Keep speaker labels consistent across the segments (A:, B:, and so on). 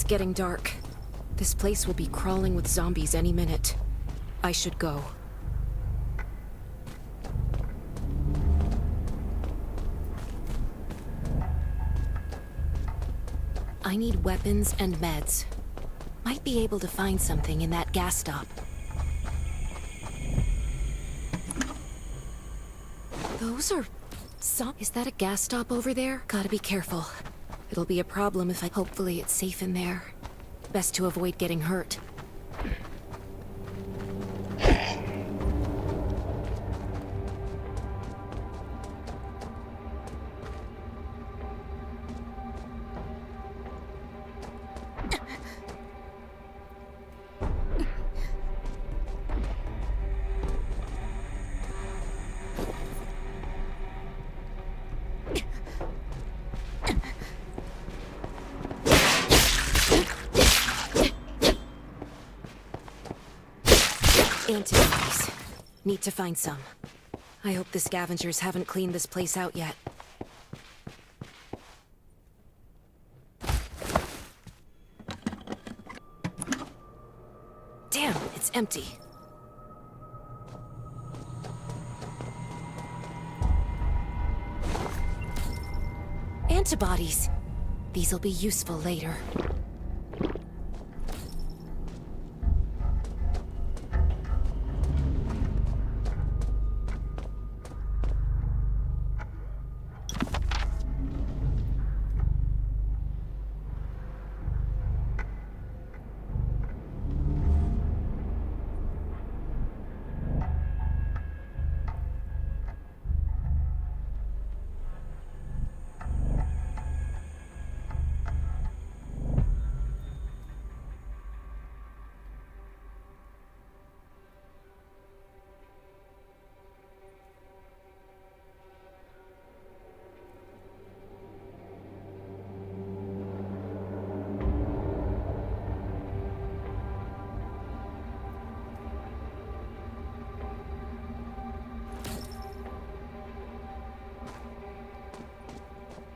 A: getting dark. This place will be crawling with zombies any minute. I should go. I need weapons and meds. Might be able to find something in that gas stop. Those are... Is that a gas stop over there? Gotta be careful. It'll be a problem if I... Hopefully it's safe in there. Best to avoid getting hurt. Antibodies. Need to find some. I hope the scavengers haven't cleaned this place out yet. Damn, it's empty. Antibodies. These'll be useful later.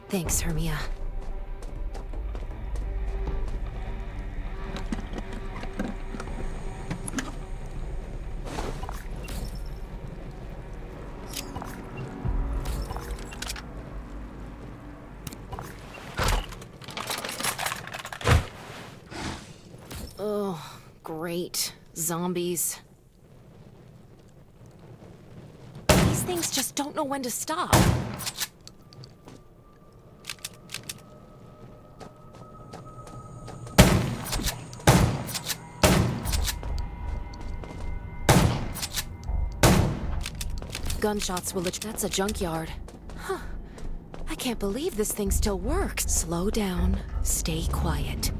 A: Thanks, Hermia. Oh, great. Zombies. These things just don't know when to stop. Gunshots will... That's a junkyard. Huh. I can't believe this thing still works. Slow down. Stay quiet.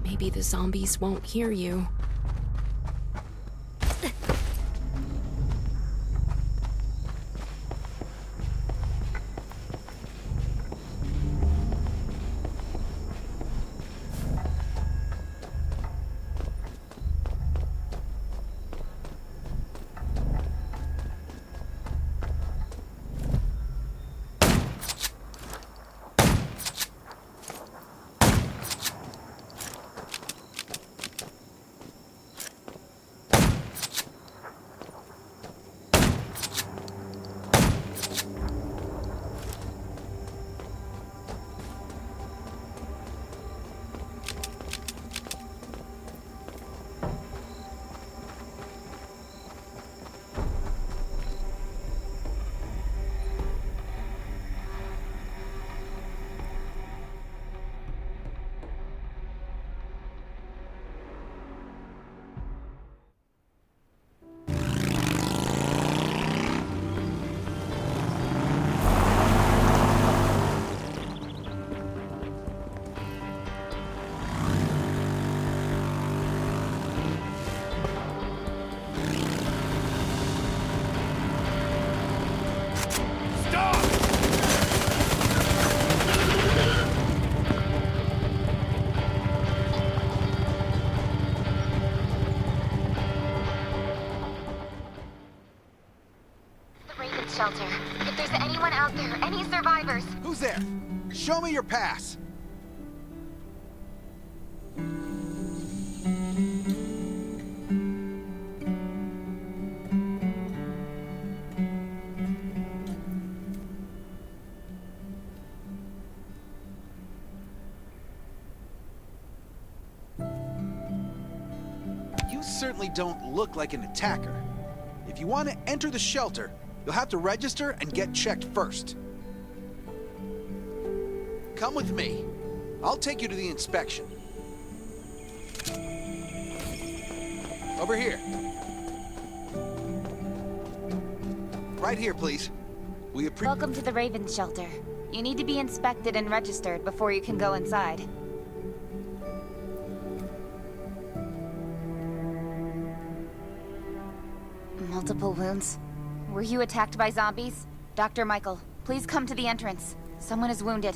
A: Maybe the zombies won't hear you.
B: Shelter. If there's anyone out there, any survivors...
C: Who's there? Show me your pass. you certainly don't look like an attacker. If you want to enter the shelter, you'll have to register and get checked first. Come with me. I'll take you to the inspection. Over here. Right here, please.
B: Welcome to the Raven Shelter. You need to be inspected and registered before you can go inside. Multiple wounds. Were you attacked by zombies? Dr. Michael, please come to the entrance. Someone is wounded.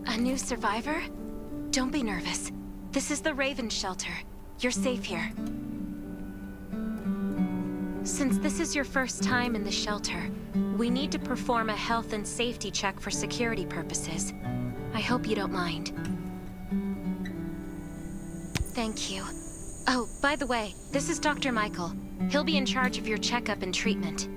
A: A new survivor? Don't be nervous. This is the Raven Shelter. You're safe here. Since this is your first time in the shelter, we need to perform a health and safety check for security purposes. I hope you don't mind. Thank you. Oh, by the way, this is Dr. Michael. He'll be in charge of your checkup and treatment.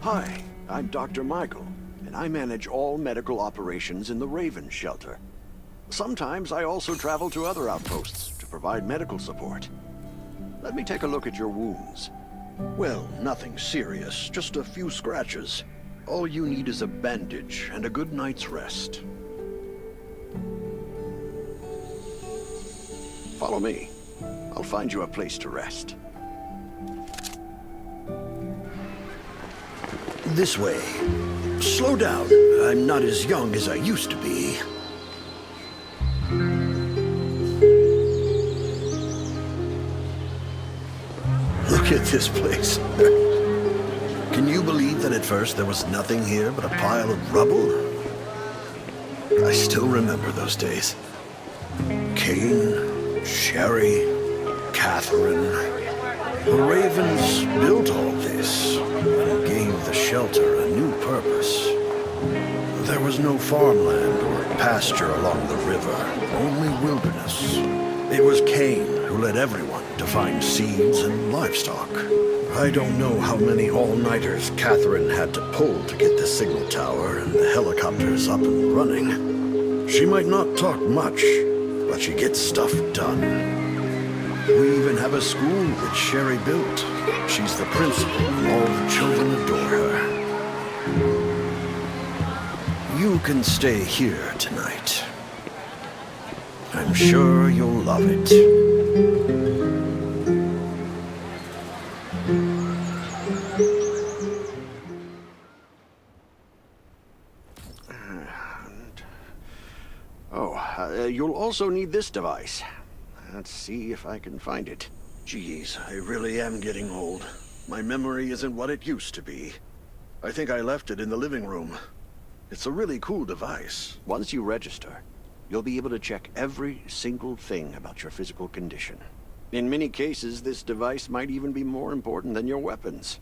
D: Hi, I'm Dr. Michael, and I manage all medical operations in the Raven Shelter. Sometimes I also travel to other outposts to provide medical support. Let me take a look at your wounds. Well, nothing serious, just a few scratches. All you need is a bandage and a good night's rest. Follow me. I'll find you a place to rest. This way. Slow down. I'm not as young as I used to be. Look at this place. Can you believe that at first there was nothing here but a pile of rubble? I still remember those days. Kane, Sherry, Catherine. The Ravens built all this and gave the shelter a new purpose. There was no farmland or pasture along the river, only wilderness. It was Kane who led everyone to find seeds and livestock. I don't know how many all-nighters Catherine had to pull to get the signal tower and the helicopters up and running. She might not talk much, but she gets stuff done. We even have a school that Sherry built. She's the principal, and all the children adore her. You can stay here tonight. I'm sure you'll love it. You'll also need this device. Let's see if I can find it. Geez, I really am getting old. My memory isn't what it used to be. I think I left it in the living room. It's a really cool device. Once you register, you'll be able to check every single thing about your physical condition. In many cases, this device might even be more important than your weapons.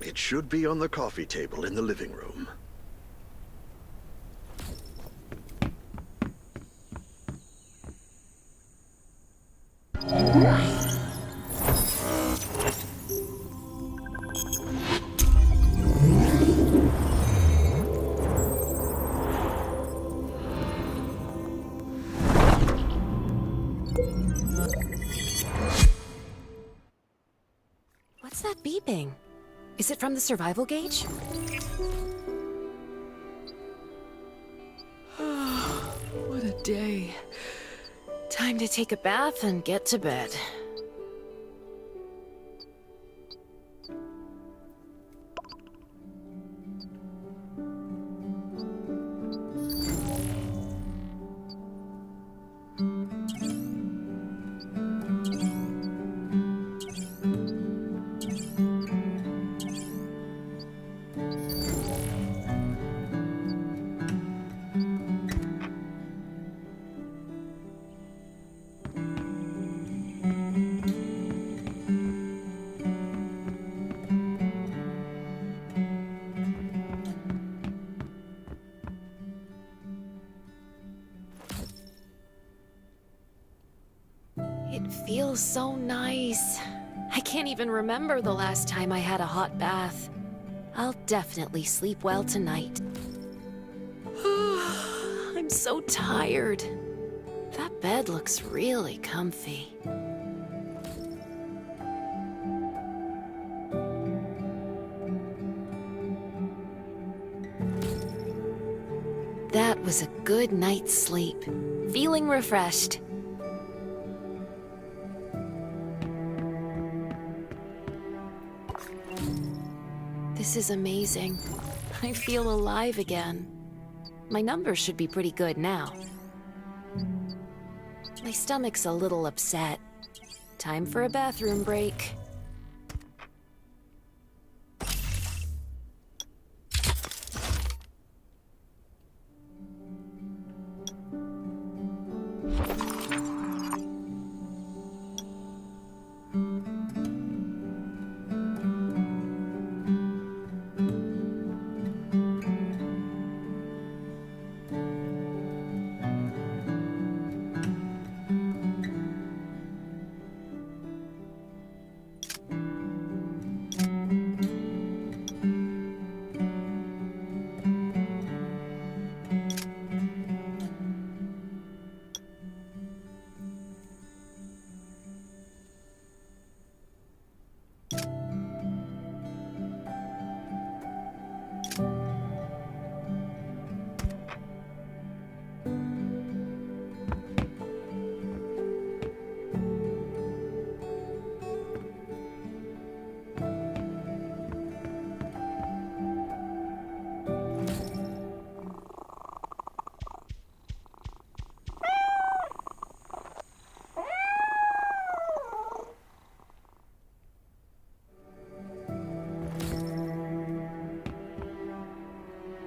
D: It should be on the coffee table in the living room.
A: What's that beeping? Is it from the survival gauge? What a day. Time to take a bath and get to bed. feels so nice. I can't even remember the last time I had a hot bath. I'll definitely sleep well tonight. I'm so tired. That bed looks really comfy. That was a good night's sleep. Feeling refreshed. This is amazing. I feel alive again. My numbers should be pretty good now. My stomach's a little upset. Time for a bathroom break.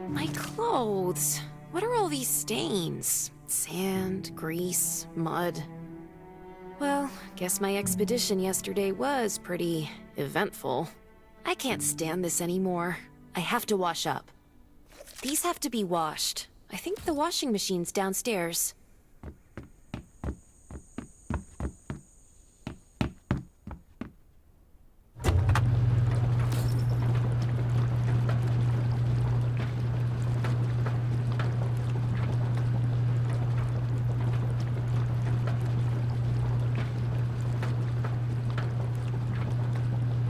A: My clothes. What are all these stains? Sand, grease, mud. Well, guess my expedition yesterday was pretty eventful. I can't stand this anymore. I have to wash up. These have to be washed. I think the washing machine's downstairs.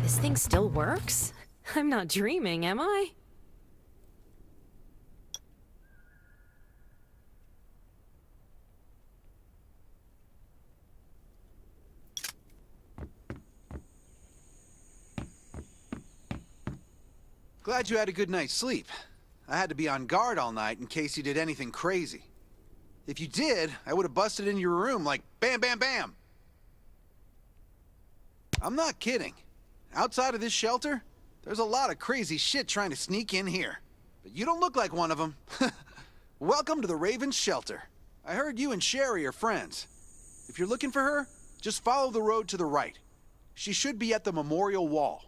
A: This thing still works? I'm not dreaming, am I?
C: Glad you had a good night's sleep. I had to be on guard all night in case you did anything crazy. If you did, I would have busted in your room like bam, bam, bam. I'm not kidding. Outside of this shelter, there's a lot of crazy shit trying to sneak in here. But you don't look like one of them. Welcome to the Raven's shelter. I heard you and Sherry are friends. If you're looking for her, just follow the road to the right. She should be at the memorial wall.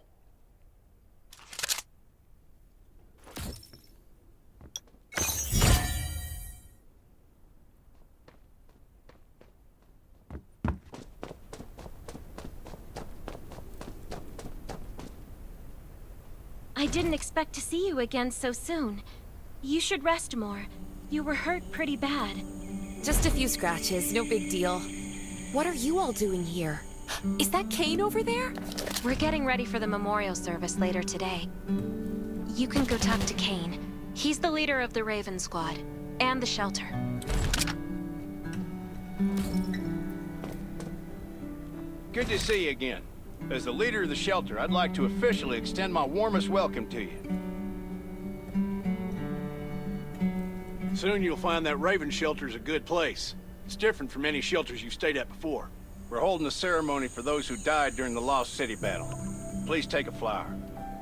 E: I didn't expect to see you again so soon. You should rest more. You were hurt pretty bad.
A: Just a few scratches, no big deal. What are you all doing here? Is that Kane over there?
E: We're getting ready for the memorial service later today. You can go talk to Kane. He's the leader of the Raven Squad, and the shelter.
F: Good to see you again. As the leader of the shelter, I'd like to officially extend my warmest welcome to you. Soon you'll find that Raven shelter's a good place. It's different from any shelters you've stayed at before. We're holding a ceremony for those who died during the Lost City battle. Please take a flower.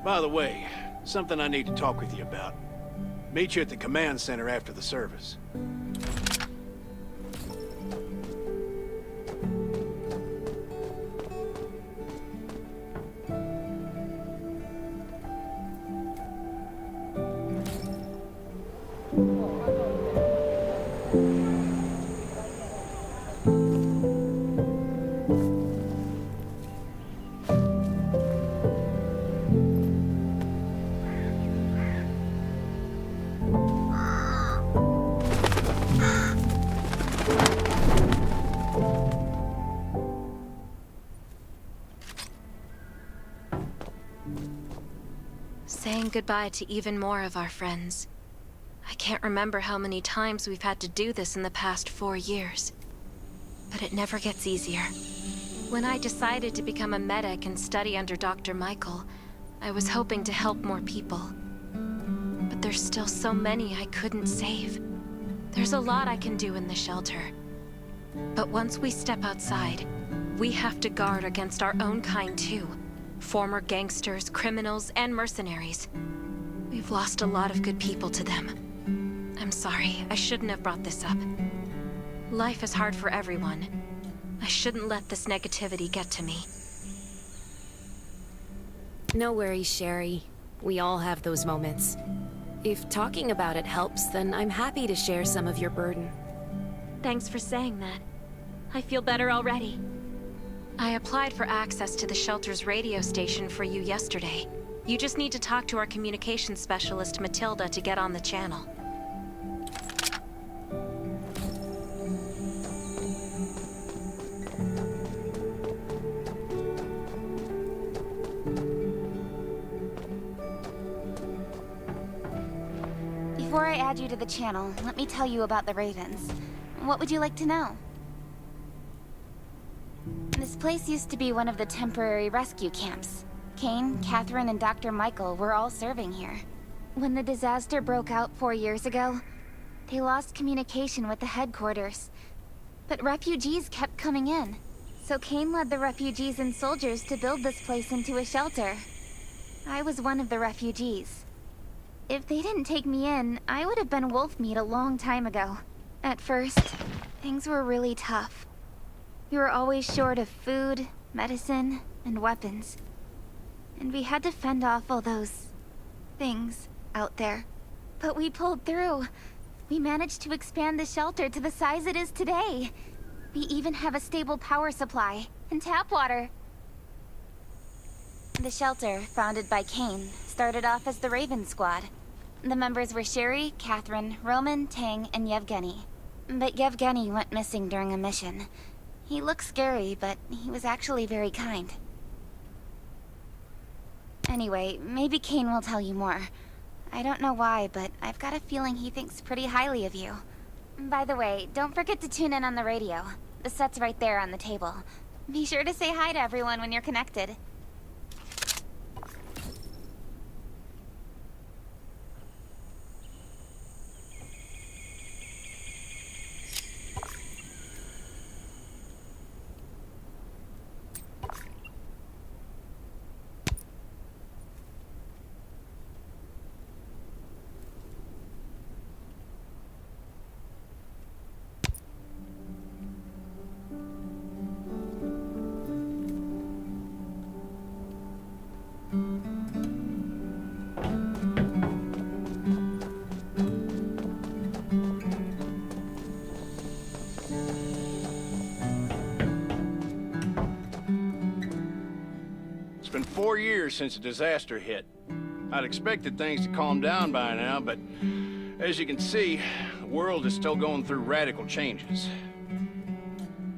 F: By the way, something I need to talk with you about. Meet you at the command center after the service.
E: saying goodbye to even more of our friends. I can't remember how many times we've had to do this in the past 4 years. But it never gets easier. When I decided to become a medic and study under Dr. Michael, I was hoping to help more people. But there's still so many I couldn't save. There's a lot I can do in the shelter. But once we step outside, we have to guard against our own kind too. Former gangsters, criminals, and mercenaries. We've lost a lot of good people to them. I'm sorry, I shouldn't have brought this up. Life is hard for everyone. I shouldn't let this negativity get to me.
A: No worries, Sherry. We all have those moments. If talking about it helps, then I'm happy to share some of your burden.
E: Thanks for saying that. I feel better already. I applied for access to the shelter's radio station for you yesterday. You just need to talk to our communications specialist, Matilda, to get on the channel.
B: Before I add you to the channel, let me tell you about the Ravens. What would you like to know? This place used to be one of the temporary rescue camps. Kane, Catherine, and Dr. Michael were all serving here. When the disaster broke out 4 years ago, they lost communication with the headquarters. But refugees kept coming in, so Kane led the refugees and soldiers to build this place into a shelter. I was one of the refugees. If they didn't take me in, I would have been wolf meat a long time ago. At first, things were really tough. We were always short of food, medicine, and weapons. And we had to fend off all those things out there. But we pulled through. We managed to expand the shelter to the size it is today. We even have a stable power supply and tap water. The shelter, founded by Kane, started off as the Raven Squad. The members were Sherry, Catherine, Roman, Tang, and Yevgeny. But Yevgeny went missing during a mission. He looked scary, but he was actually very kind. Anyway, maybe Kane will tell you more. I don't know why, but I've got a feeling he thinks pretty highly of you. By the way, don't forget to tune in on the radio. The set's right there on the table. Be sure to say hi to everyone when you're connected.
F: It's been 4 years since the disaster hit. I'd expected things to calm down by now, but as you can see, the world is still going through radical changes.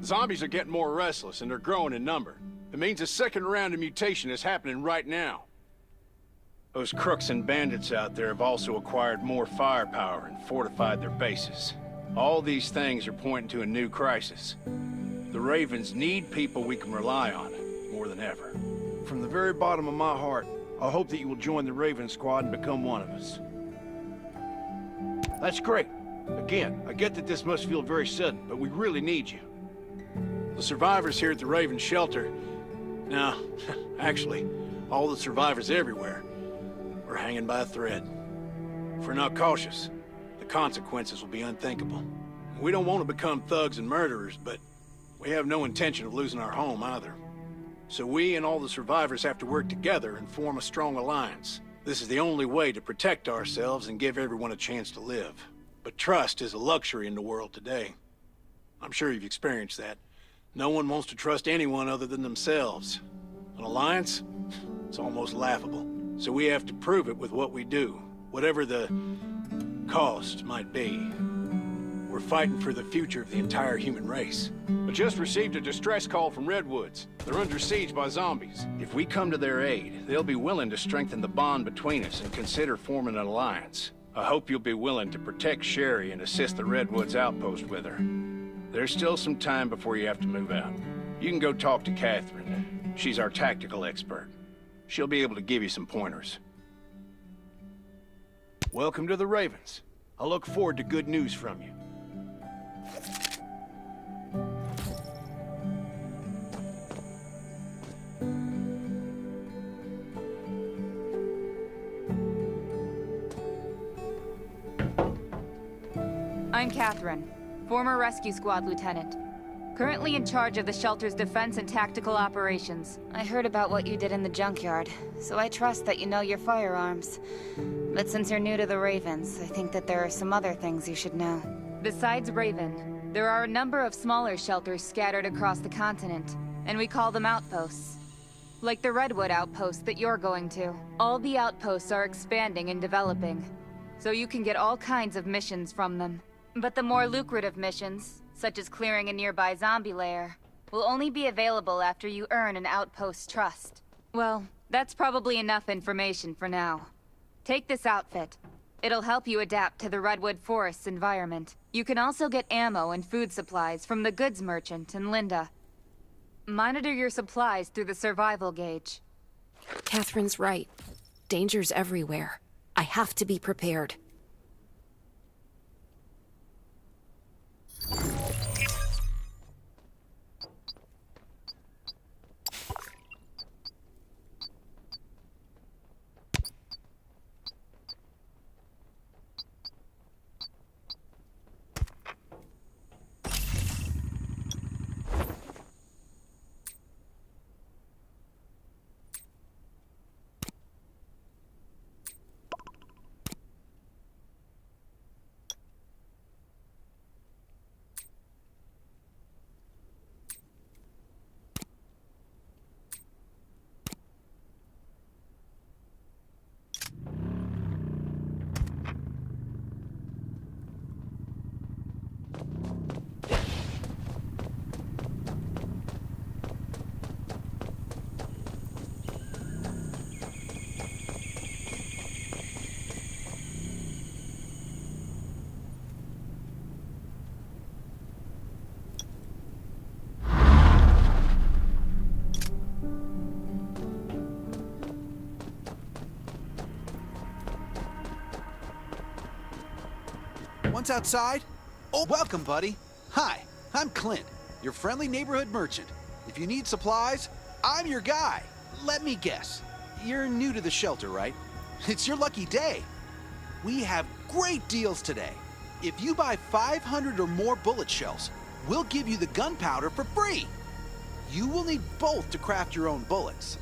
F: Zombies are getting more restless, and they're growing in number. It means a second round of mutation is happening right now. Those crooks and bandits out there have also acquired more firepower and fortified their bases. All these things are pointing to a new crisis. The Ravens need people we can rely on, more than ever.
D: From the very bottom of my heart, I hope that you will join the Raven Squad and become one of us.
F: That's great. Again, I get that this must feel very sudden, but we really need you. The survivors here at the Raven Shelter... No, actually, all the survivors everywhere, we're hanging by a thread. If we're not cautious, the consequences will be unthinkable. We don't want to become thugs and murderers, but we have no intention of losing our home either. So we and all the survivors have to work together and form a strong alliance. This is the only way to protect ourselves and give everyone a chance to live. But trust is a luxury in the world today. I'm sure you've experienced that. No one wants to trust anyone other than themselves. An alliance? It's almost laughable. So we have to prove it with what we do, whatever the cost might be. We're fighting for the future of the entire human race. I just received a distress call from Redwoods. They're under siege by zombies. If we come to their aid, they'll be willing to strengthen the bond between us and consider forming an alliance. I hope you'll be willing to protect Sherry and assist the Redwoods outpost with her. There's still some time before you have to move out. You can go talk to Catherine. She's our tactical expert. She'll be able to give you some pointers. Welcome to the Ravens. I look forward to good news from you.
G: I'm Catherine, former rescue squad lieutenant. Currently in charge of the shelter's defense and tactical operations.
B: I heard about what you did in the junkyard, so I trust that you know your firearms. But since you're new to the Ravens, I think that there are some other things you should know.
G: Besides Raven, there are a number of smaller shelters scattered across the continent, and we call them outposts. Like the Redwood outpost that you're going to. All the outposts are expanding and developing, so you can get all kinds of missions from them. But the more lucrative missions, such as clearing a nearby zombie lair, will only be available after you earn an outpost's trust. Well, that's probably enough information for now. Take this outfit. It'll help you adapt to the Redwood Forest's environment. You can also get ammo and food supplies from the goods merchant in Linda. Monitor your supplies through the survival gauge.
A: Catherine's right. Danger's everywhere. I have to be prepared.
C: Once outside? Oh, welcome, buddy. Hi, I'm Clint, your friendly neighborhood merchant. If you need supplies, I'm your guy. Let me guess. You're new to the shelter, right? It's your lucky day. We have great deals today. If you buy 500 or more bullet shells, we'll give you the gunpowder for free. You will need both to craft your own bullets.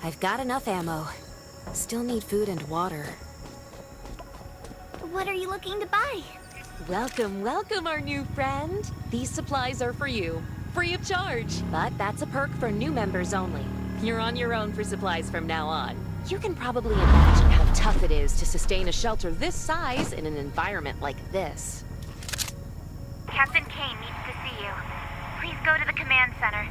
A: I've got enough ammo. Still need food and water.
H: What are you looking to buy?
A: Welcome, welcome, our new friend. These supplies are for you, free of charge. But that's a perk for new members only. You're on your own for supplies from now on. You can probably imagine how tough it is to sustain a shelter this size in an environment like this.
B: Captain Kane needs to see you. Please go to the command center.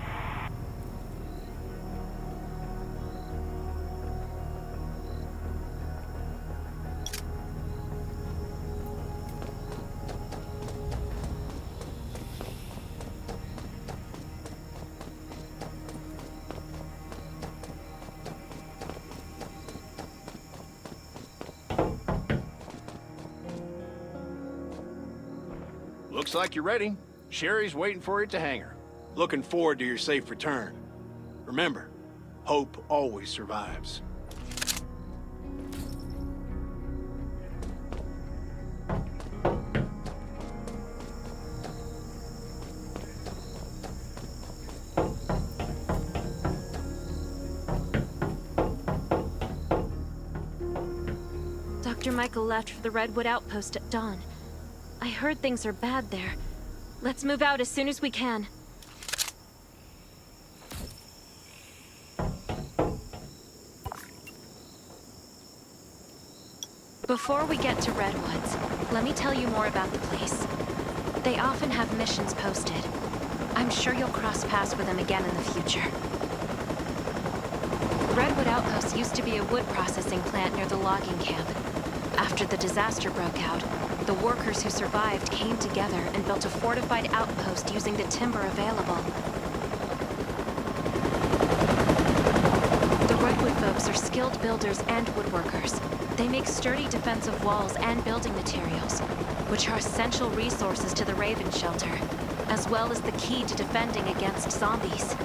F: Looks like you're ready. Sherry's waiting for you at the hangar. Looking forward to your safe return. Remember, hope always survives.
E: Dr. Michael left for the Redwood Outpost at dawn. I heard things are bad there. Let's move out as soon as we can. Before we get to Redwoods, let me tell you more about the place. They often have missions posted. I'm sure you'll cross paths with them again in the future. Redwood Outpost used to be a wood processing plant near the logging camp. After the disaster broke out, the workers who survived came together and built a fortified outpost using the timber available. The Redwood folks are skilled builders and woodworkers. They make sturdy defensive walls and building materials, which are essential resources to the Raven Shelter, as well as the key to defending against zombies.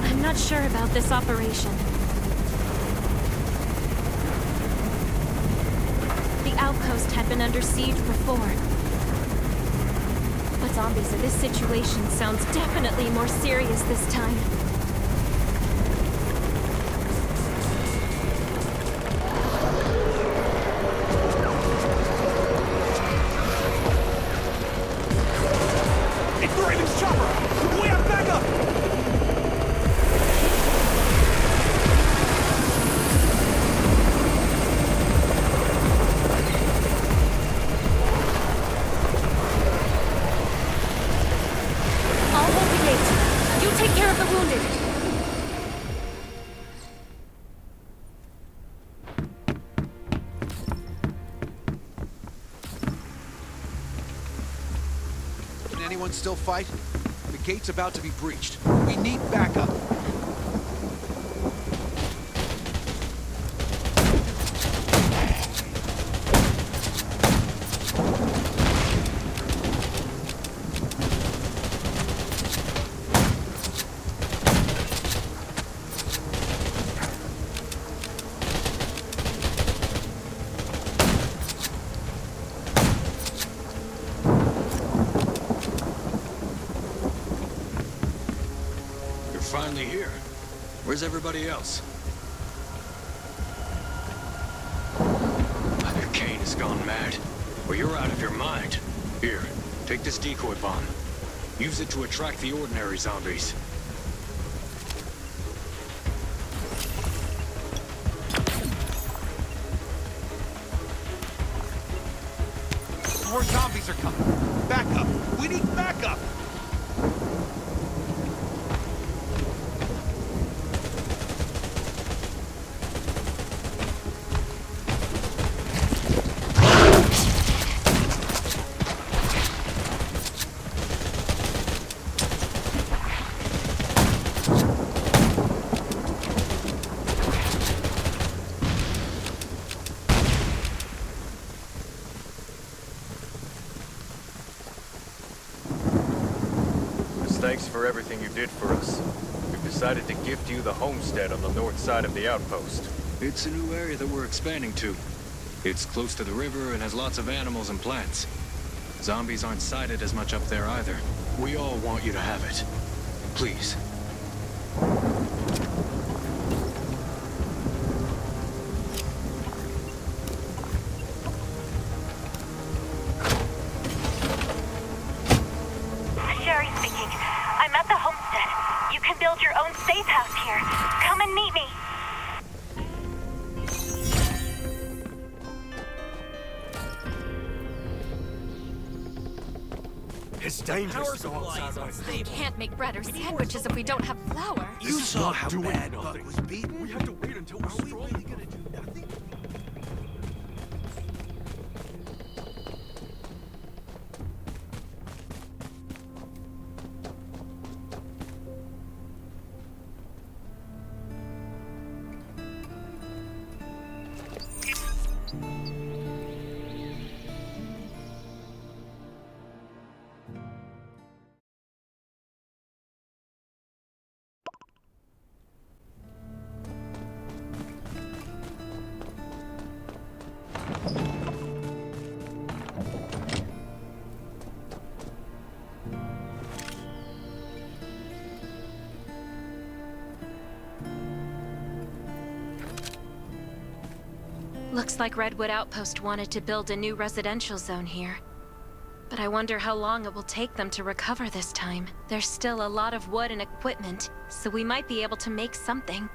E: I'm not sure about this operation. The outpost had been under siege before. But zombies in this situation sounds definitely more serious this time.
H: It's the Raven's chopper! We have backup!
A: I'll hold the gate. You take care of the wounded.
C: Can anyone still fight? The gate's about to be breached. We need backup.
I: Finally here. Where's everybody else? Either Kane has gone mad, or you're out of your mind. Here, take this decoy bomb. Use it to attract the ordinary zombies.
C: More zombies are coming. Backup. We need backup.
J: Thanks for everything you did for us. We've decided to gift you the homestead on the north side of the outpost.
I: It's a new area that we're expanding to. It's close to the river and has lots of animals and plants. Zombies aren't sighted as much up there either. We all want you to have it. Please.
H: It's dangerous to go outside.
E: We can't make bread or sandwiches if we don't have flour.
C: You saw how
H: doing
C: bad
H: nothing.
C: Buck was beaten?
H: We have to wait until we're
C: Are we
H: strong.
C: really gonna do nothing?
E: Looks like Redwood Outpost wanted to build a new residential zone here. But I wonder how long it will take them to recover this time. There's still a lot of wood and equipment, so we might be able to make something.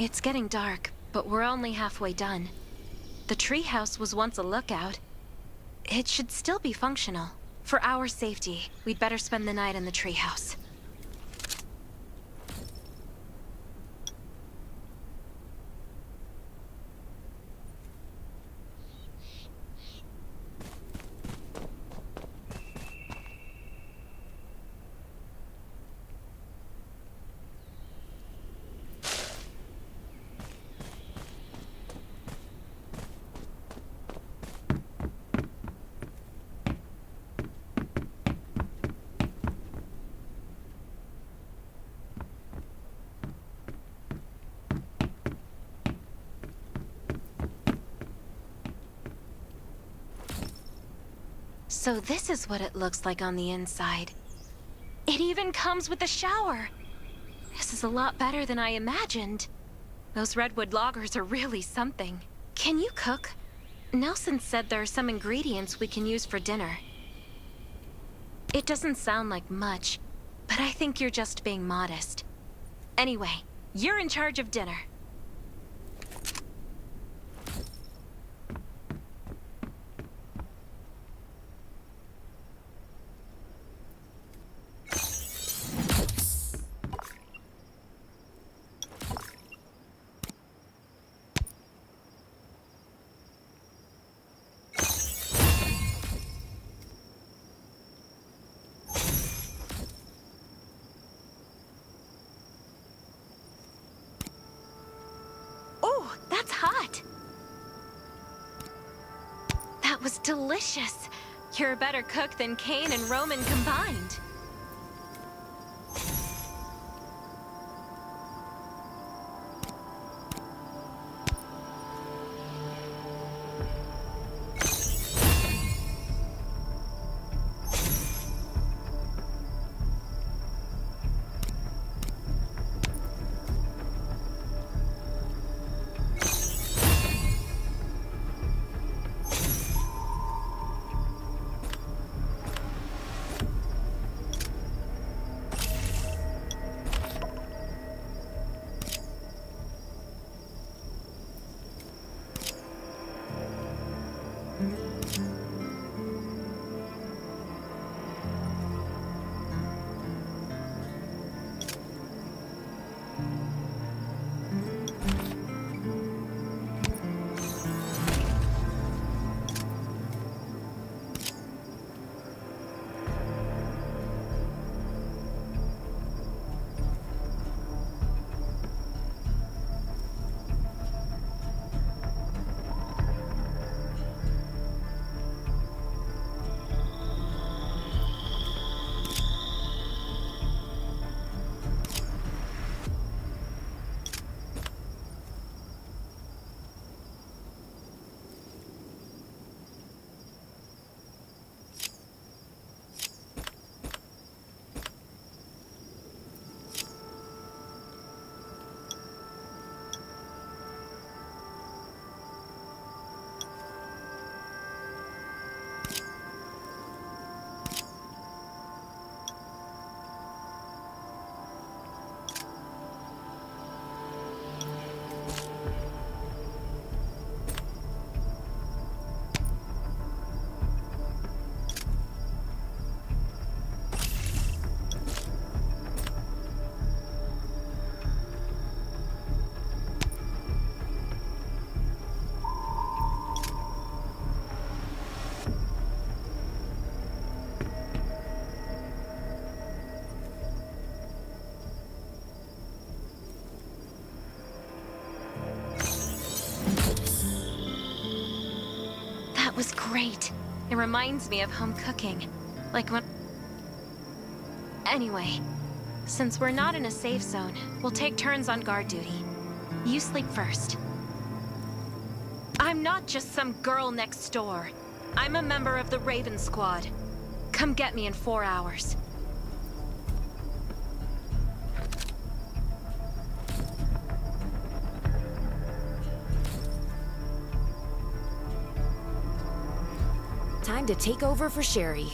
E: It's getting dark, but we're only halfway done. The treehouse was once a lookout. It should still be functional. For our safety, we'd better spend the night in the treehouse. So this is what it looks like on the inside. It even comes with a shower! This is a lot better than I imagined. Those redwood loggers are really something. Can you cook? Nelson said there are some ingredients we can use for dinner. It doesn't sound like much, but I think you're just being modest. Anyway, you're in charge of dinner. That's hot! That was delicious! You're a better cook than Kane and Roman combined. Was great. It reminds me of home cooking. Like when... Anyway, since we're not in a safe zone, we'll take turns on guard duty. You sleep first. I'm not just some girl next door. I'm a member of the Raven Squad. Come get me in 4 hours.
A: Time to take over for Sherry.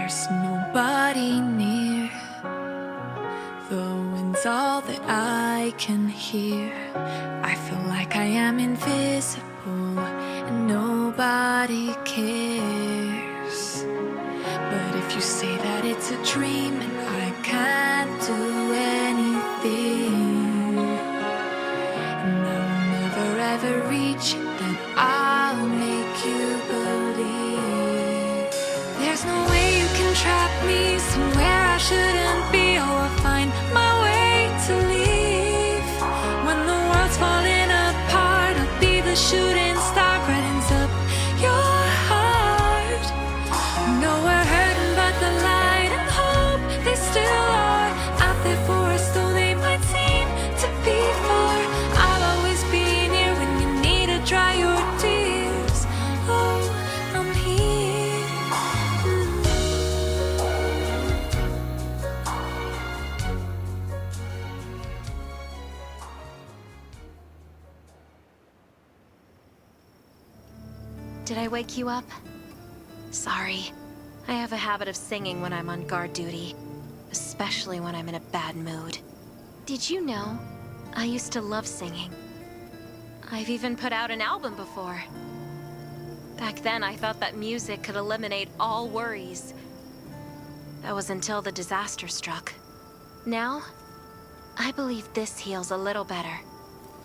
K: There's nobody near. The wind's all that I can hear. I feel like I am invisible and nobody cares. But if you say that it's a dream and I can't do anything, and I'll never ever reach it, then I'll make you believe. There's no way you can trap me somewhere I shouldn't be. Oh, I'll find my way to leave. When the world's falling apart, I'll be the shooting star brightens up your heart. No, we're hurting, but the light and hope, they still are out there for us, though they might seem to be far. I'll always be near when you need to dry your tears. Oh, I'm here.
E: Did I wake you up? Sorry. I have a habit of singing when I'm on guard duty, especially when I'm in a bad mood. Did you know? I used to love singing. I've even put out an album before. Back then, I thought that music could eliminate all worries. That was until the disaster struck. Now, I believe this heals a little better.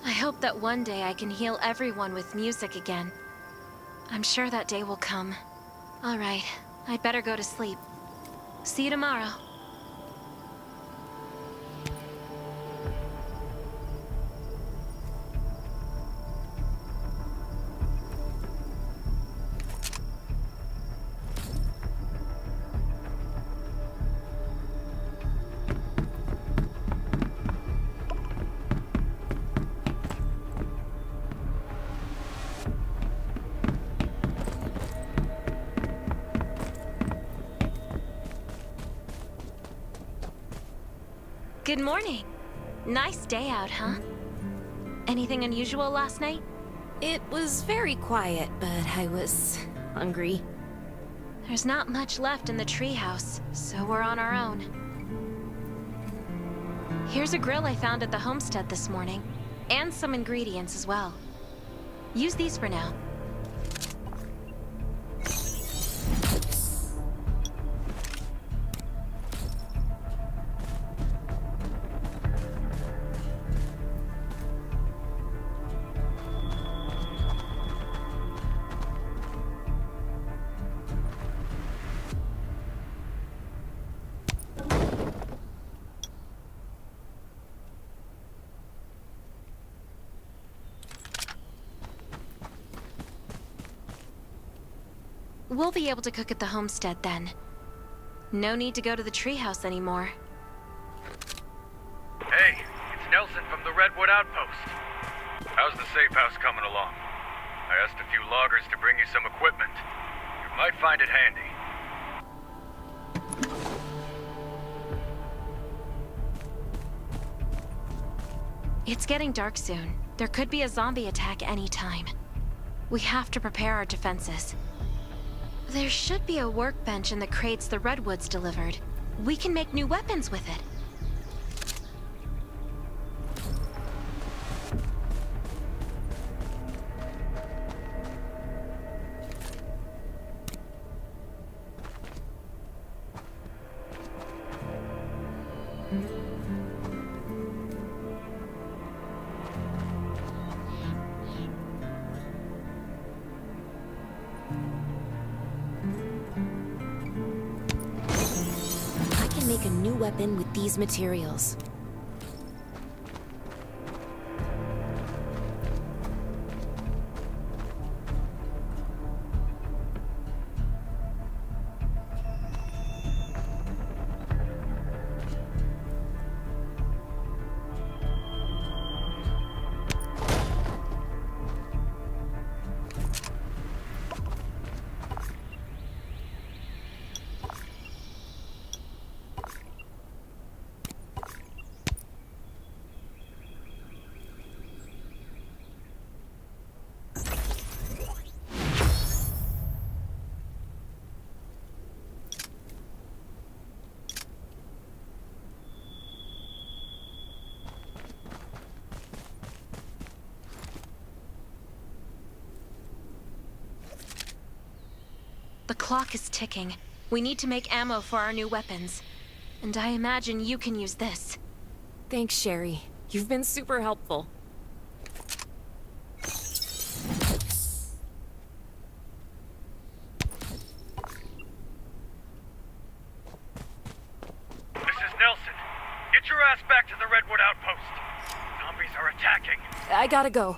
E: I hope that one day I can heal everyone with music again. I'm sure that day will come. All right, I'd better go to sleep. See you tomorrow. Good morning. Nice day out, huh? Anything unusual last night?
A: It was very quiet, but I was hungry.
E: There's not much left in the treehouse, so we're on our own. Here's a grill I found at the homestead this morning, and some ingredients as well. Use these for now. We'll be able to cook at the homestead then. No need to go to the treehouse anymore.
J: Hey, it's Nelson from the Redwood Outpost. How's the safe house coming along? I asked a few loggers to bring you some equipment. You might find it handy.
E: It's getting dark soon. There could be a zombie attack any time. We have to prepare our defenses. There should be a workbench in the crates the Redwoods delivered. We can make new weapons with it.
A: Make a new weapon with these materials.
E: clock is ticking. We need to make ammo for our new weapons. And I imagine you can use this.
A: Thanks, Sherry. You've been super helpful.
J: This is Nelson. Get your ass back to the Redwood Outpost. Zombies are attacking.
A: I gotta go.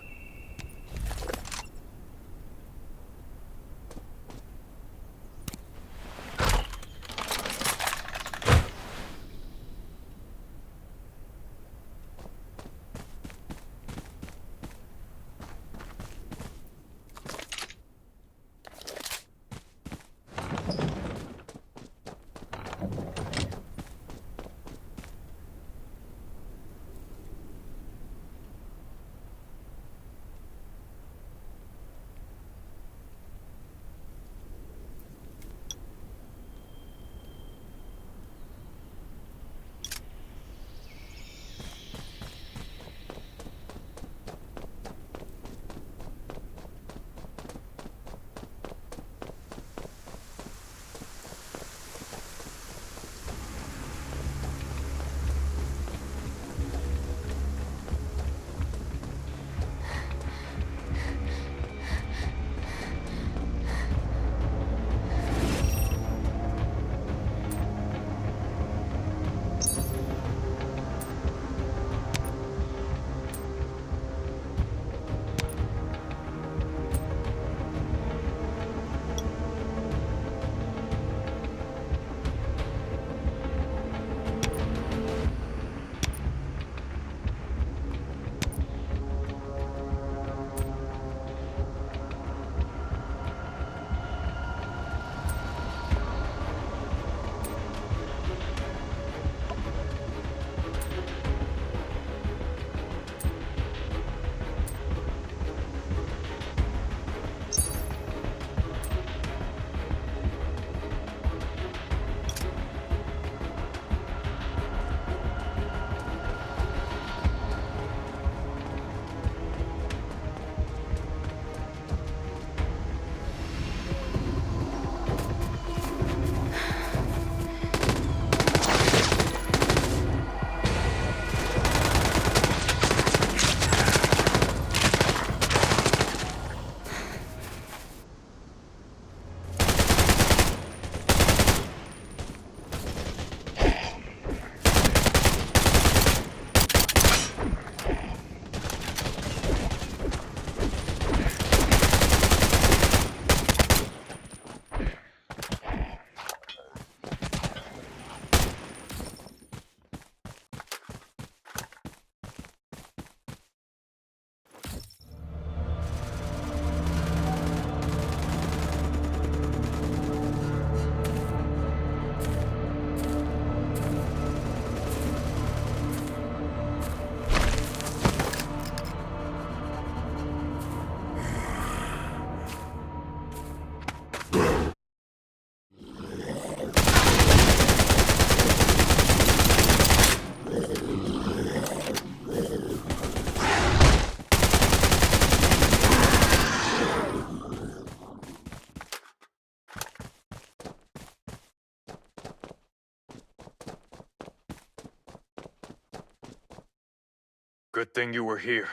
J: Good thing you were here.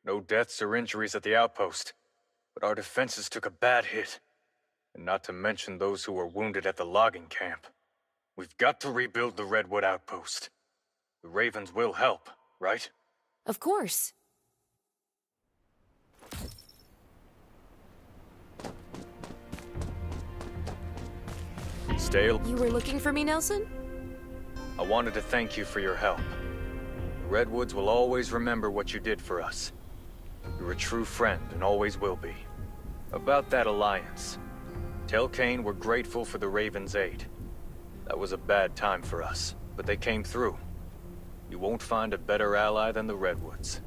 J: No deaths or injuries at the outpost. But our defenses took a bad hit. And not to mention those who were wounded at the logging camp. We've got to rebuild the Redwood Outpost. The Ravens will help, right?
A: Of course. You were looking for me, Nelson?
J: I wanted to thank you for your help. The Redwoods will always remember what you did for us. You're a true friend and always will be. About that alliance. Tell Kane we're grateful for the Ravens' aid. That was a bad time for us, but they came through. You won't find a better ally than the Redwoods.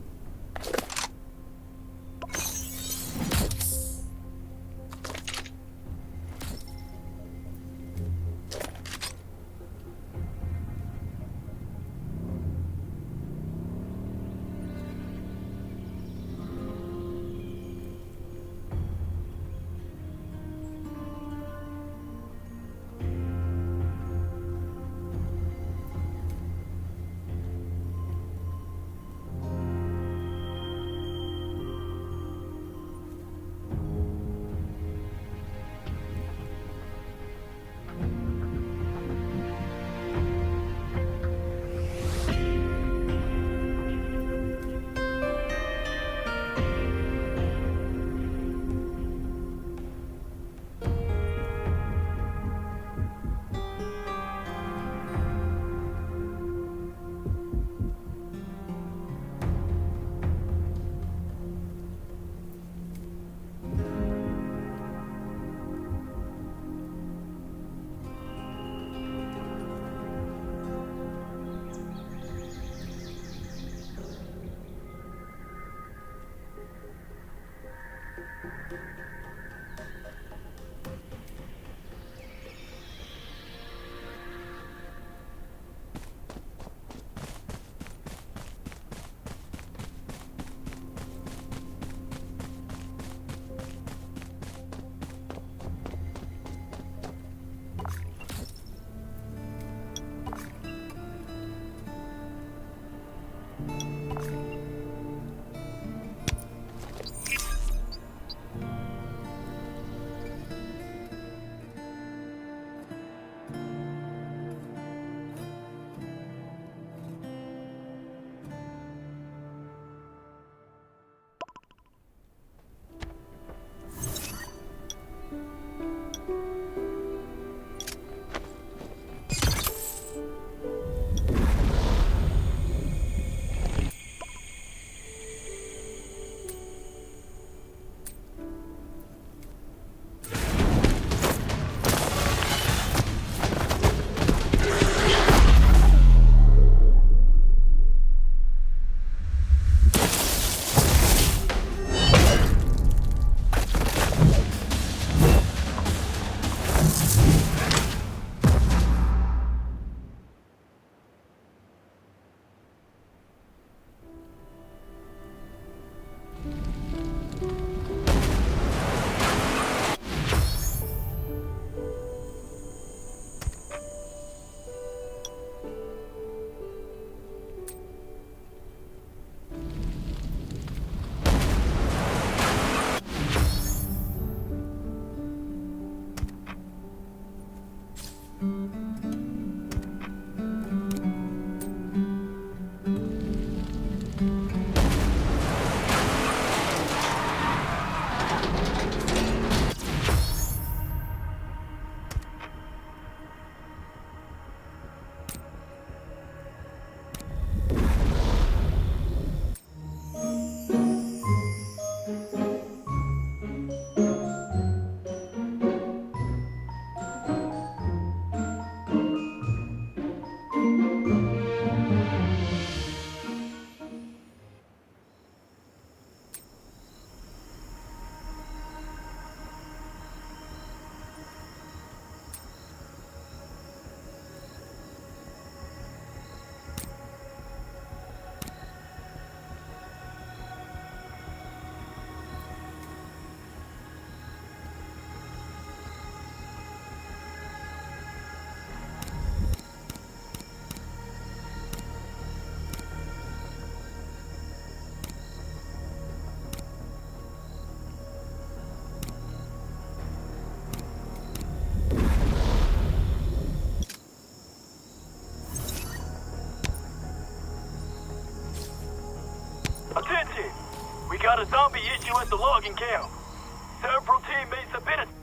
H: got a zombie issue at the logging camp. Several teammates have been...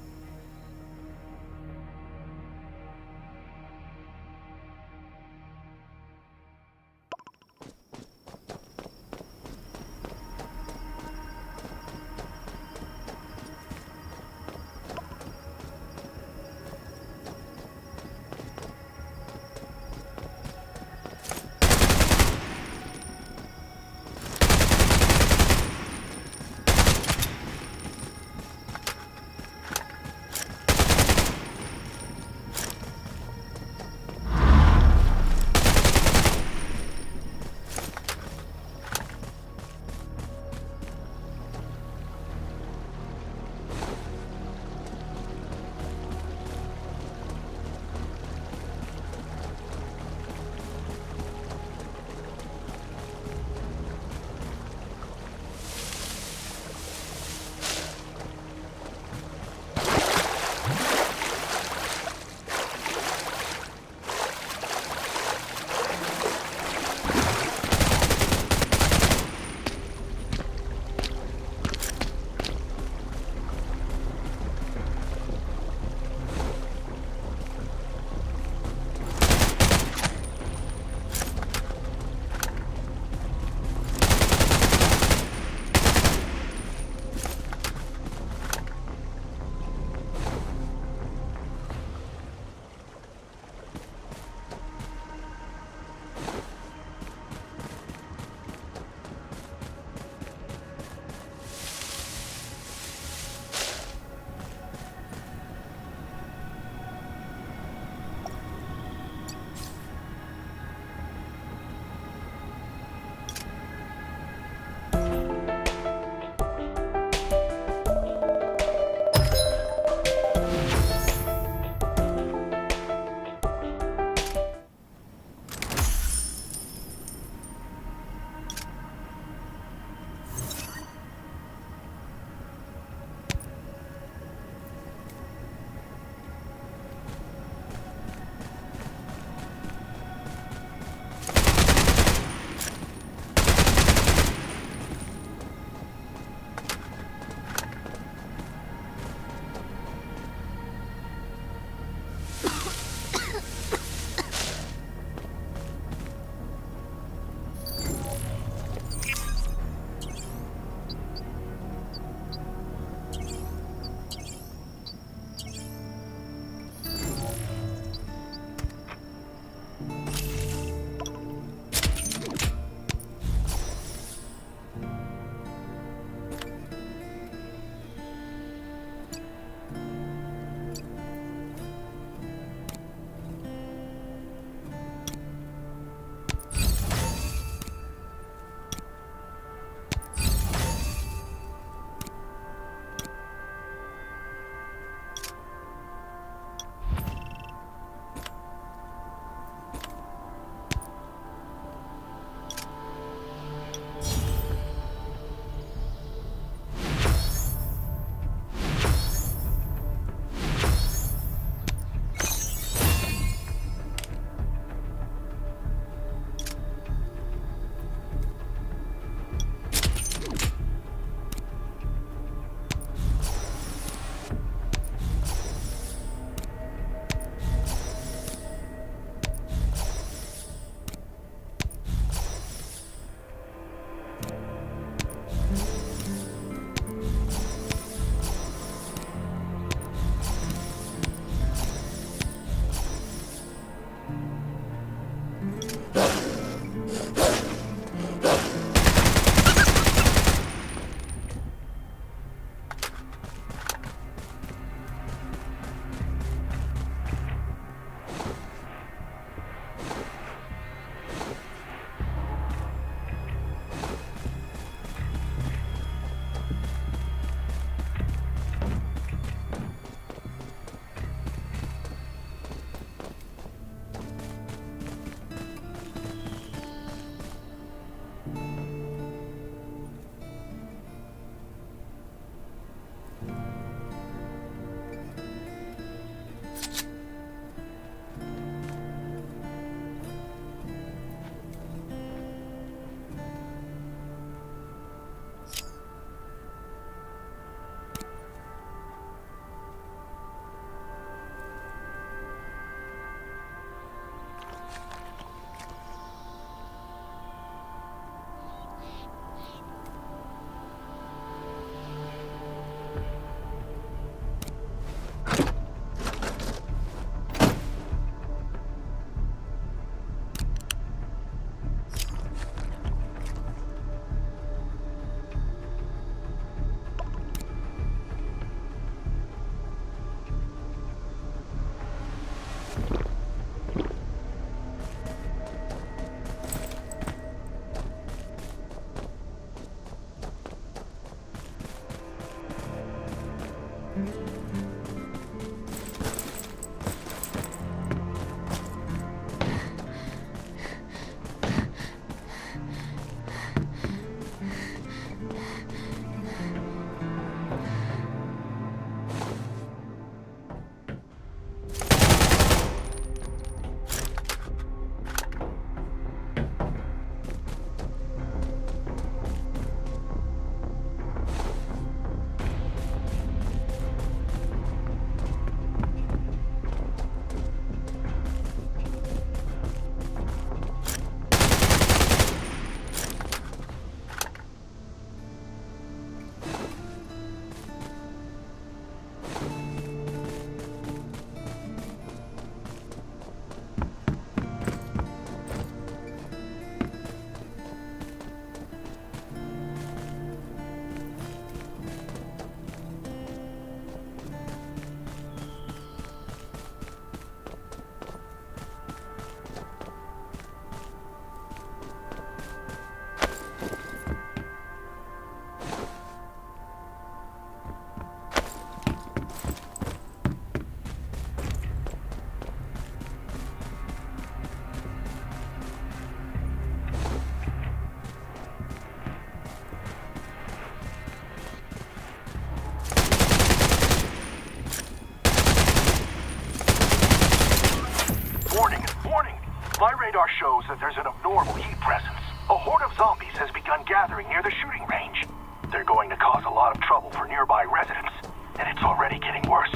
H: My radar shows that there's an abnormal heat presence. A horde of zombies has begun gathering near the shooting range. They're going to cause a lot of trouble for nearby residents, and it's already getting worse.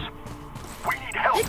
H: We need help!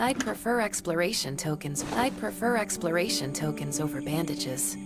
A: I'd prefer exploration tokens. I'd prefer exploration tokens over bandages.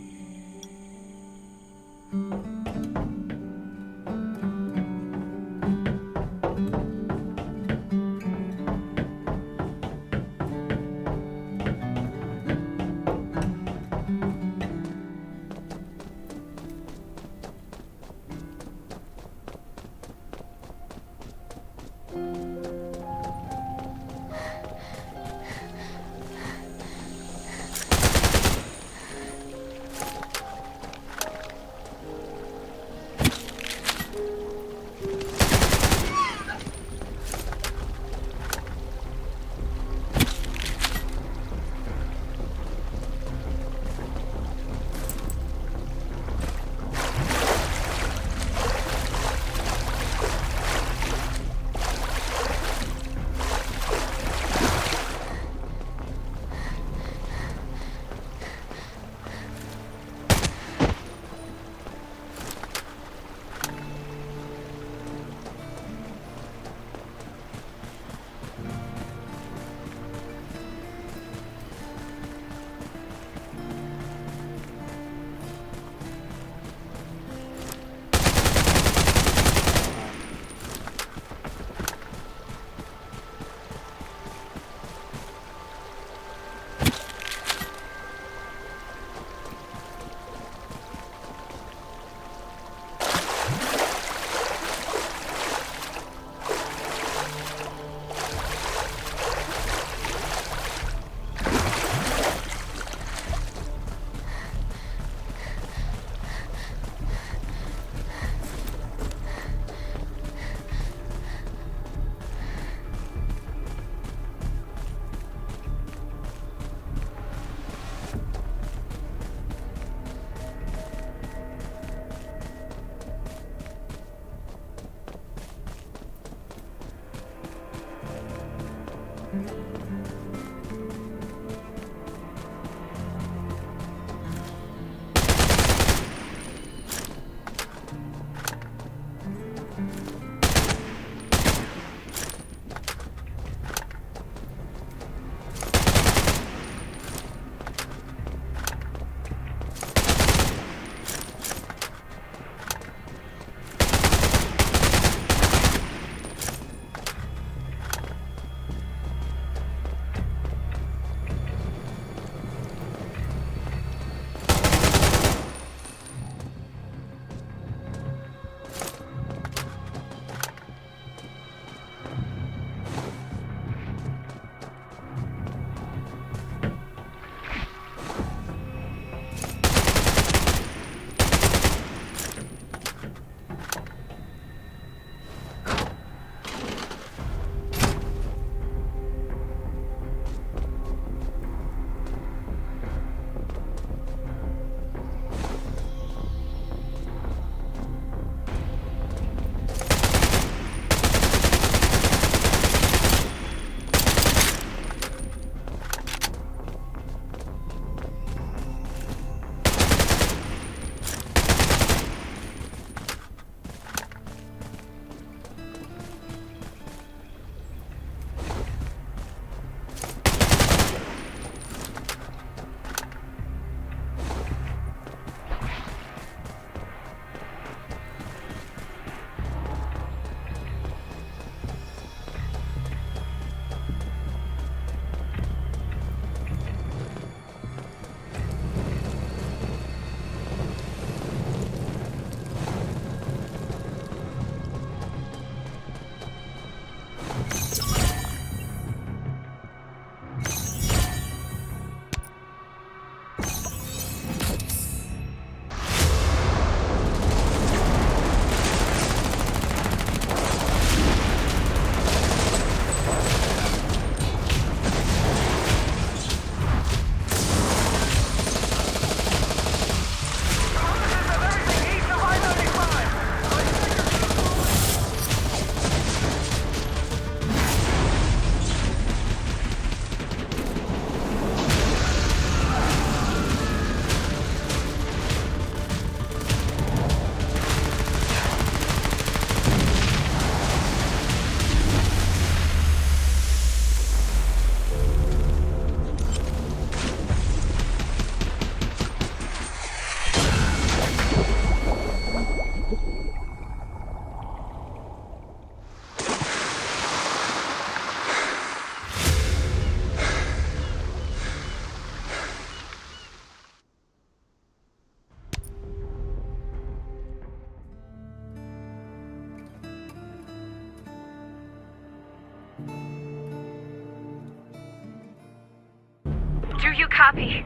G: You copy?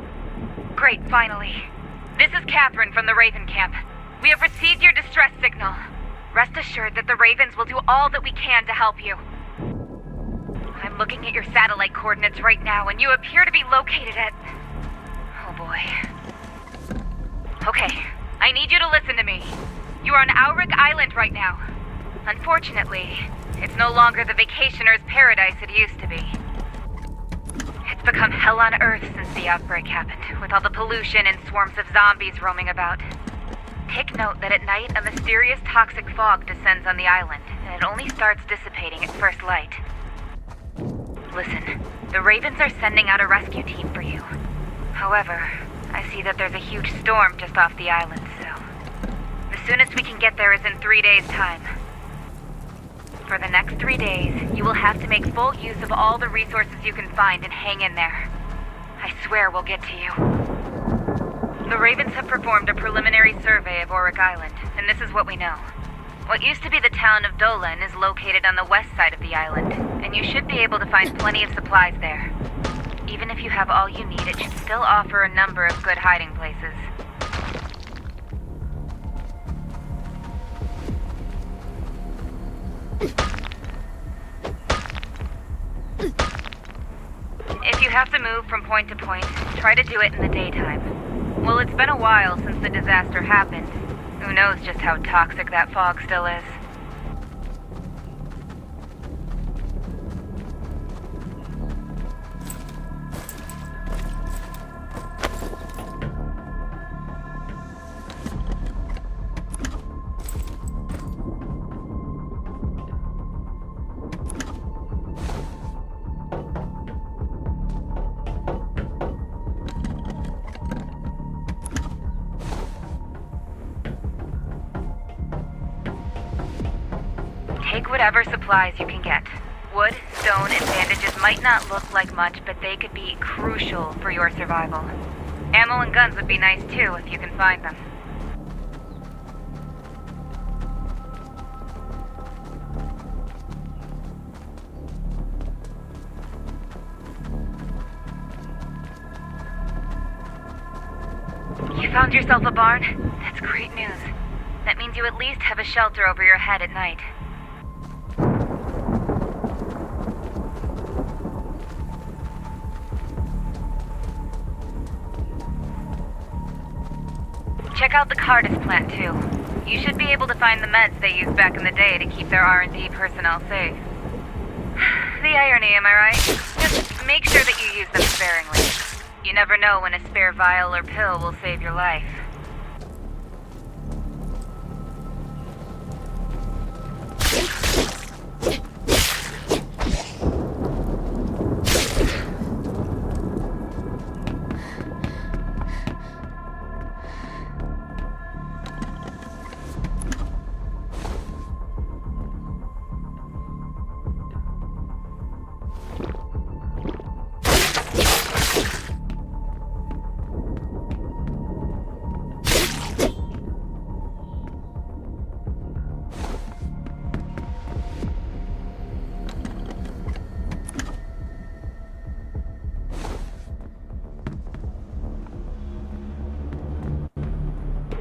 G: Great, finally. This is Catherine from the Raven Camp. We have received your distress signal. Rest assured that the Ravens will do all that we can to help you. I'm looking at your satellite coordinates right now, and you appear to be located at... Oh boy. Okay, I need you to listen to me. You are on Auric Island right now. Unfortunately, it's no longer the vacationer's paradise it used to be. It's become hell on Earth since the outbreak happened, with all the pollution and swarms of zombies roaming about. Take note that at night, a mysterious toxic fog descends on the island, and it only starts dissipating at first light. Listen, the Ravens are sending out a rescue team for you. However, I see that there's a huge storm just off the island, so... the soonest we can get there is in 3 days' time. For the next 3 days, you will have to make full use of all the resources you can find and hang in there. I swear we'll get to you. The Ravens have performed a preliminary survey of Auric Island, and this is what we know. What used to be the town of Dolan is located on the west side of the island, and you should be able to find plenty of supplies there. Even if you have all you need, it should still offer a number of good hiding places. If you have to move from point to point, try to do it in the daytime. Well, it's been a while since the disaster happened. Who knows just how toxic that fog still is. Take whatever supplies you can get. Wood, stone, and bandages might not look like much, but they could be crucial for your survival. Ammo and guns would be nice too, if you can find them. You found yourself a barn? That's great news. That means you at least have a shelter over your head at night. Check out the Cardis plant, too. You should be able to find the meds they used back in the day to keep their R&D personnel safe. The irony, am I right? Just make sure that you use them sparingly. You never know when a spare vial or pill will save your life.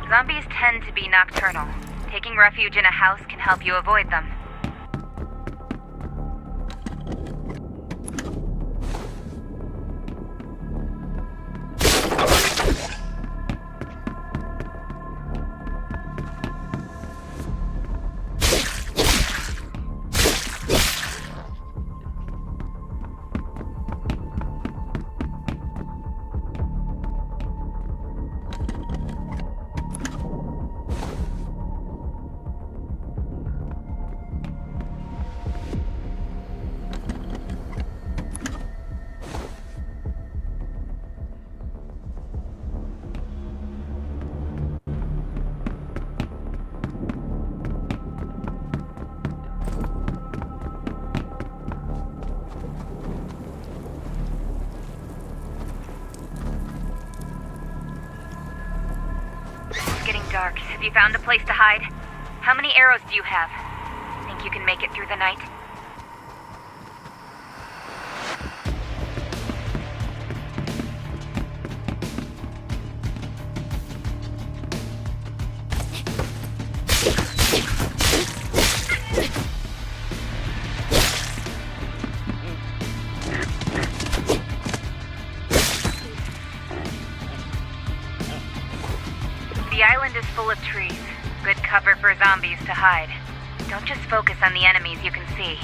G: Zombies tend to be nocturnal. Taking refuge in a house can help you avoid them. Dark. Have you found a place to hide? How many arrows do you have? Think you can make it through the night?
L: full of trees. Good cover for zombies to hide. Don't just focus on the enemies you can see.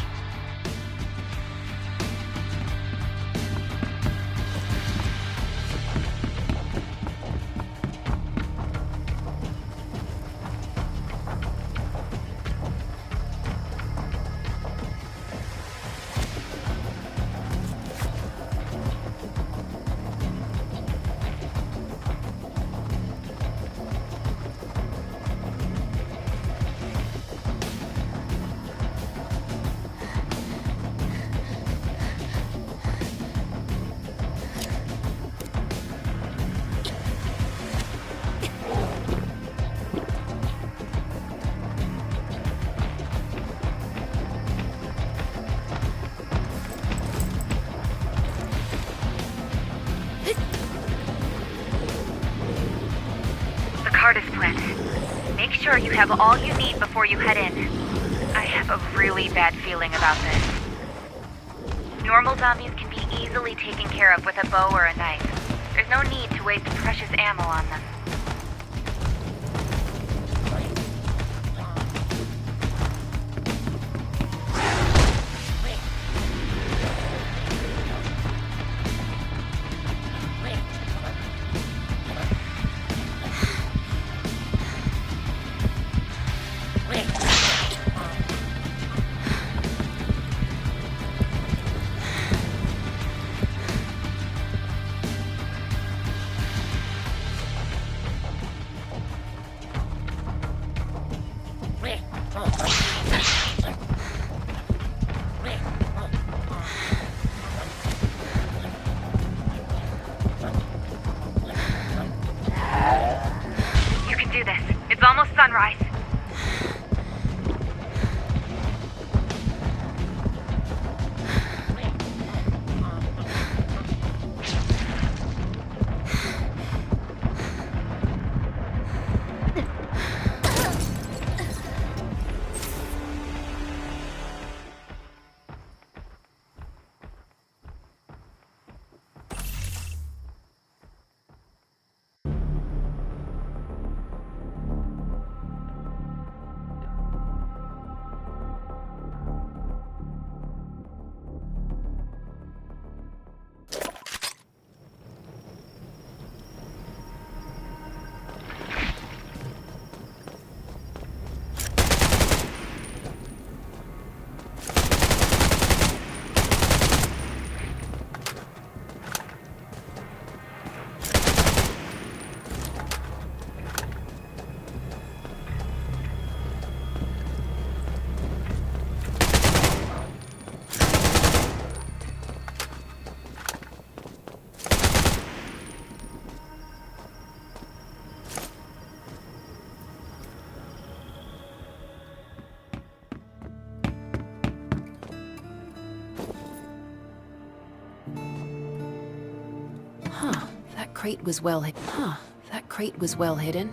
L: Make sure you have all you need before you head in. I have a really bad feeling about this. Normal zombies can be easily taken care of with a bow or a knife. There's no need to waste precious ammo on them. You can do this. It's almost sunrise.
A: That crate was well hidden. That crate was well hidden.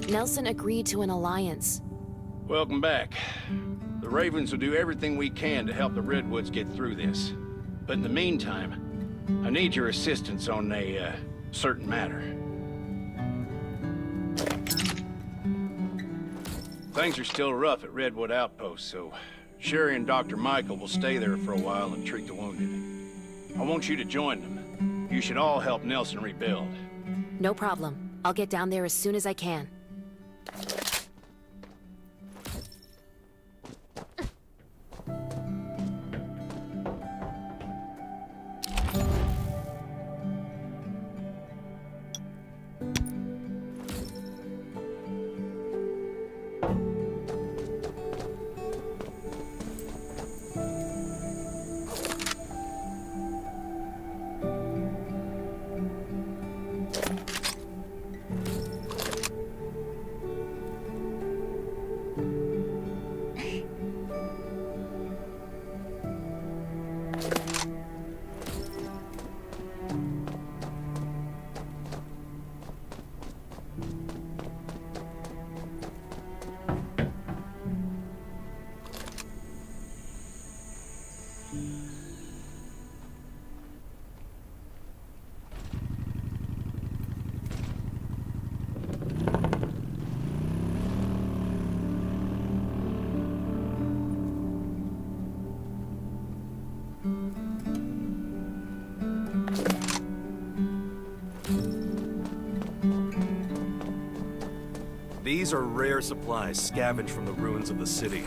A: Nelson agreed to an alliance.
F: Welcome back. The Ravens will do everything we can to help the Redwoods get through this. But in the meantime, I need your assistance on a, certain matter. Things are still rough at Redwood Outpost, so Sherry and Dr. Michael will stay there for a while and treat the wounded. I want you to join them. You should all help Nelson rebuild.
A: No problem. I'll get down there as soon as I can.
M: These are rare supplies scavenged from the ruins of the city.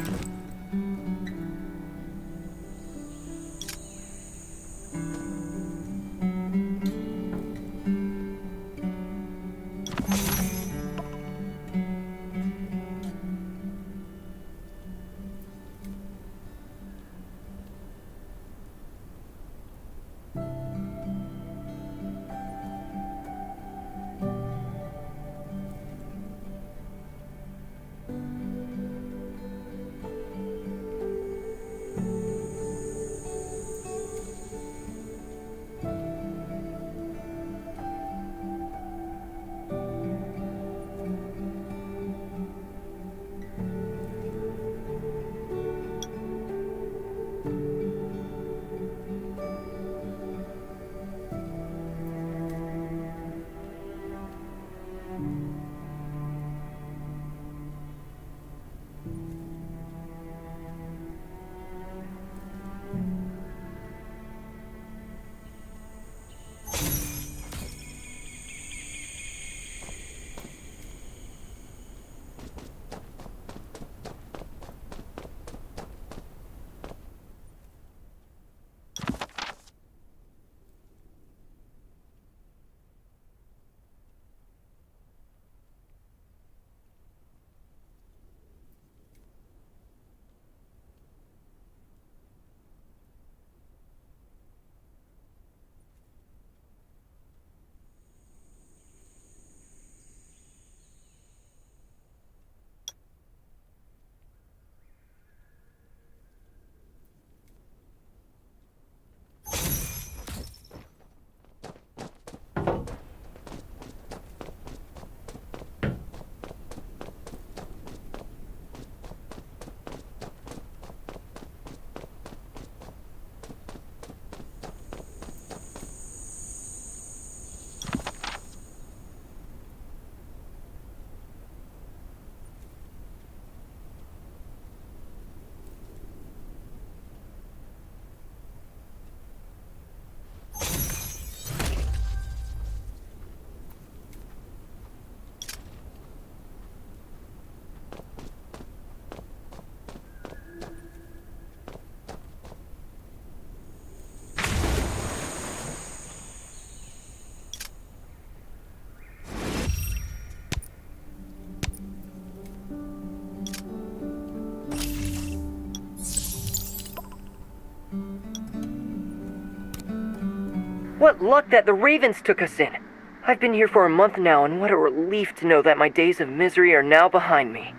N: What luck that the Ravens took us in. I've been here for a month now, and what a relief to know that my days of misery are now behind me.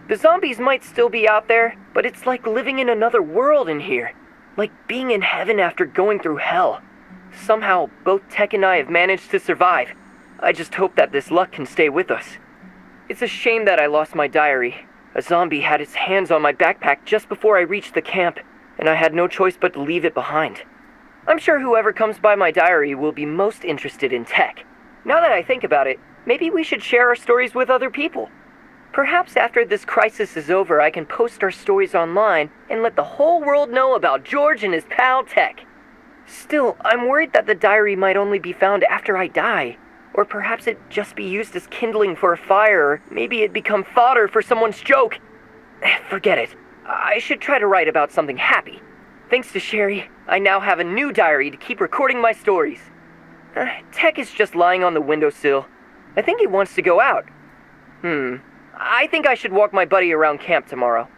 N: The zombies might still be out there, but it's like living in another world in here. Like being in heaven after going through hell. Somehow, both Tech and I have managed to survive. I just hope that this luck can stay with us. It's a shame that I lost my diary. A zombie had his hands on my backpack just before I reached the camp, and I had no choice but to leave it behind. I'm sure whoever comes by my diary will be most interested in tech. Now that I think about it, maybe we should share our stories with other people. Perhaps after this crisis is over, I can post our stories online and let the whole world know about George and his pal Tech. Still, I'm worried that the diary might only be found after I die. Or perhaps it just be used as kindling for a fire, or maybe it become fodder for someone's joke. Forget it. I should try to write about something happy. Thanks to Sherry, I now have a new diary to keep recording my stories. Tech is just lying on the windowsill. I think he wants to go out. I think I should walk my buddy around camp tomorrow.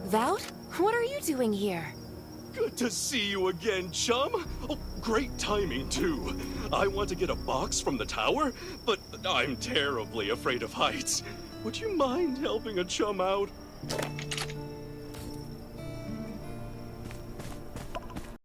A: Vaut? What are you doing here?
O: Good to see you again, chum. Oh, great timing, too. I want to get a box from the tower, but I'm terribly afraid of heights. Would you mind helping a chum out?